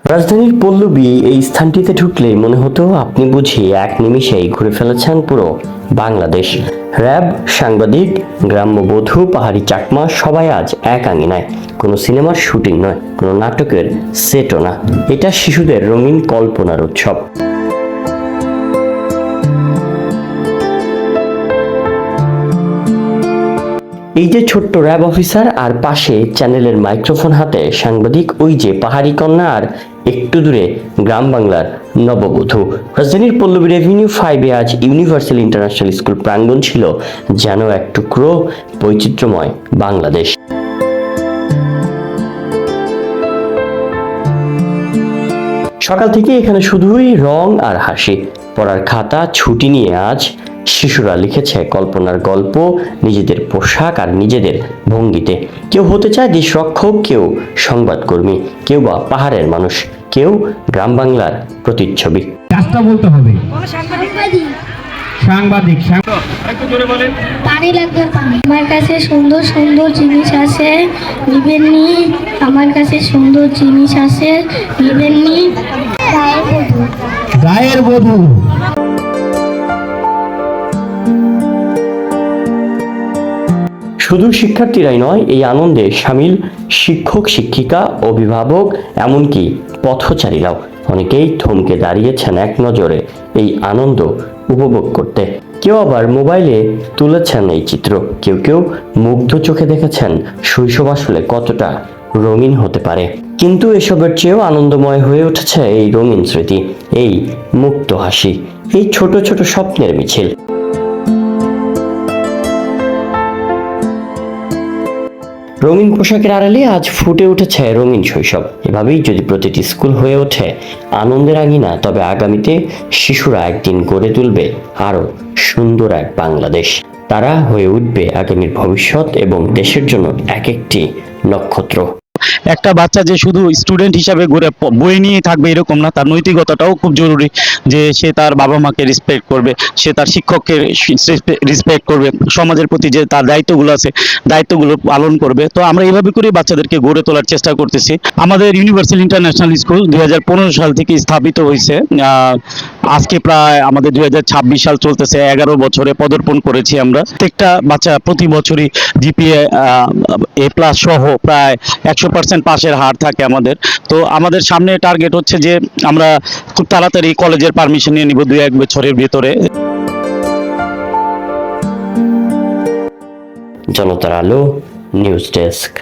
রাজধানীর পল্লবী এই স্থানটিতে ঢুকলে মনে হতো আপনি বুঝি এক নিমিষেই ঘুরে ফেলেছেন পুরো বাংলাদেশ। র্যাব, সাংবাদিক, গ্রাম্যবধূ, পাহাড়ি চাকমা সবাই আজ এক আঙিনায়। কোনো সিনেমার শুটিং নয়, কোনো নাটকের সেটও না, এটা শিশুদের রঙিন কল্পনার উৎসব। এই যে ছোট্ট র্যাব অফিসার, আর পাশে চ্যানেলের মাইক্রোফোন হাতে সাংবাদিক, ওই যে পাহাড়ি কন্যা, আর একটু দূরে গ্রাম বাংলার নববধূ। রাজধানীর পল্লবীর এভিনিউ 5-এ আজ ইউনিভার্সাল ইন্টারন্যাশনাল স্কুল প্রাঙ্গণ ছিল যেন এক টুকরো বৈচিত্র্যময় বাংলাদেশ। সকাল থেকে এখানে শুধুই রং আর হাসি। পড়ার খাতা, ছুটি নিয়ে আজ শিশুরা লিখেছে কল্পনার গল্প, নিজেদের পোশাক আর নিজেদের ভঙ্গিতে। কেউ হতে চায় দেশরক্ষক, কেউ সংবাদকর্মী, কেউ বা পাহাড়ের মানুষ, কেউ গ্রাম বাংলার প্রতিচ্ছবি। কাজটা বলতে হবে সাংবাদিক। একটু জোরে বলেন। পানি লাগবে পানি। আমার কাছে সুন্দর সুন্দর জিনিস আছে, নিবেননি? আমার কাছে সুন্দর জিনিস আছে, নিবেননি? গায়ের বধূ। শুধু শিক্ষার্থীরাই নয়, এই আনন্দে সামিল শিক্ষক, শিক্ষিকা, অভিভাবক, এমনকি পথচারীরাও। অনেকেই থমকে দাঁড়িয়েছেন এক নজরে এই আনন্দ উপভোগ করতে। কেউ আবার মোবাইলে তুলেছেন এই চিত্র, কেউ কেউ মুগ্ধ চোখে দেখেছেন শৈশব আসলে কতটা রঙিন হতে পারে। কিন্তু এসবের চেয়েও আনন্দময় হয়ে উঠেছে এই রঙিন স্মৃতি, এই মুক্ত হাসি, এই ছোট ছোট স্বপ্নের মিছিল। রঙিন পোশাকের আড়ালে আজ ফুটে উঠেছে রঙিন শৈশব। এভাবেই যদি প্রতিটি স্কুল হয়ে ওঠে আনন্দের আঙিনা, তবে আগামীতে শিশুরা একদিন গড়ে তুলবে আরো সুন্দর এক বাংলাদেশ। তারা হয়ে উঠবে আগামীর ভবিষ্যৎ এবং দেশের জন্য এক একটি নক্ষত্র। একটা বাচ্চা যে শুধু স্টুডেন্ট হিসাবে ঘুরে বই নিয়ে থাকবে এরকম না, তার নৈতিকতাটাও খুব জরুরি। যে সে তার বাবা মাকে রেসপেক্ট করবে, সে তার শিক্ষককে রেসপেক্ট করবে, সমাজের প্রতি যে তার দায়িত্বগুলো আছে দায়িত্বগুলো পালন করবে। তো আমরা এইভাবে করে বাচ্চাদেরকে গড়ে তোলার চেষ্টা করতেছি। আমাদের ইউনিভার্সাল ইন্টারন্যাশনাল স্কুল 2015 সাল থেকে স্থাপিত হয়েছে। আজকে প্রায় আমাদের 2026 সাল চলতেছে, 11 বছরে পদার্পণ করেছি আমরা। প্রত্যেকটা বাচ্চা প্রতি বছরই জিপিএ A+ সহ প্রায় 100% পাশের হার থাকে আমাদের। তো আমাদের সামনে টার্গেট হচ্ছে যে আমরা খুব তাড়াতাড়ি কলেজের পারমিশন নিয়ে নিব 2-1 বছরের ভিতরে। জনতার আলো নিউজ ডেস্ক।